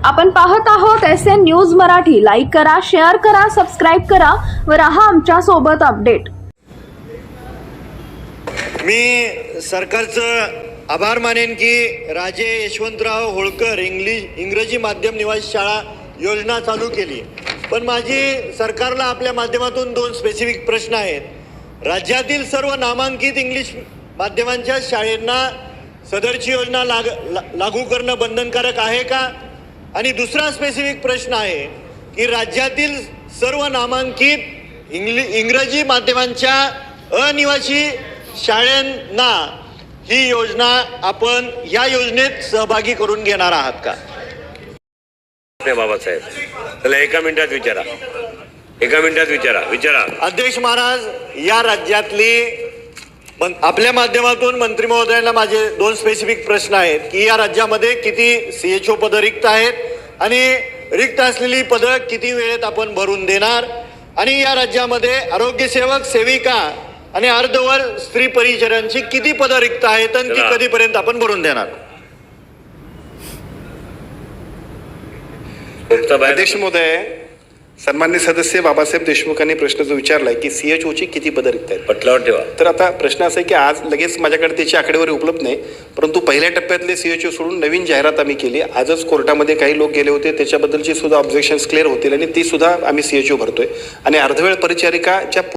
आपण पाहत आहोत SN न्यूज मराठी. लाईक करा, शेअर करा, सबस्क्राईब करा व रहा आमच्या सोबत अपडेट. मी सरकारचं आभार मानेन की राजे यशवंतराव होळकर इंग्रजी माध्यम निवासी शाळा योजना चालू केली. पण माझी सरकारला आपल्या माध्यमातून दोन स्पेसिफिक प्रश्न आहेत. राज्यातील सर्व नामांकित इंग्लिश माध्यमांच्या शाळांना सदरची योजना लागू करणं बंधनकारक आहे का? आणि दुसरा स्पेसिफिक प्रश्न आहे की राज्यातील सर्व नामांकित इंग्रजी माध्यमांच्या अनिवासी शाळांना ही योजना आपण या योजनेत सहभागी करून घेणार आहात का? बाबासाहेब, त्याला एका मिनिटात विचारा. अध्यक्ष महाराज, या राज्यातली आपल्या माध्यमातून मंत्री महोदयांना माझे दोन स्पेसिफिक प्रश्न आहेत की या राज्यामध्ये किती CHO पदं रिक्त आहेत आणि रिक्त असलेली पदं किती वेळेत आपण भरून देणार, आणि या राज्यामध्ये आरोग्य सेवक, सेविका आणि अर्धवर स्त्री परिचारांची किती पदं रिक्त आहेत आणि ती कधीपर्यंत आपण भरून देणार? अध्यक्ष महोदय, सन्मान्य सदस्य बाबासाहेब देशमुखांनी प्रश्न जो विचारलाय की CHOची किती पदं रिक्त आहेत पटलावर ठेवा. तर आता प्रश्न असा आहे की आज लगेच माझ्याकडे त्याची आकडेवारी उपलब्ध नाही, परंतु पहिल्या टप्प्यातले CHO सोडून नवीन जाहिरात आम्ही केली. आजच कोर्टामध्ये काही लोक गेले होते, त्याच्याबद्दलची सुद्धा ऑब्जेक्शन्स क्लिअर होतील आणि ती सुद्धा आम्ही CHO भरतोय. आणि अर्धवेळ परिचारिका ज्या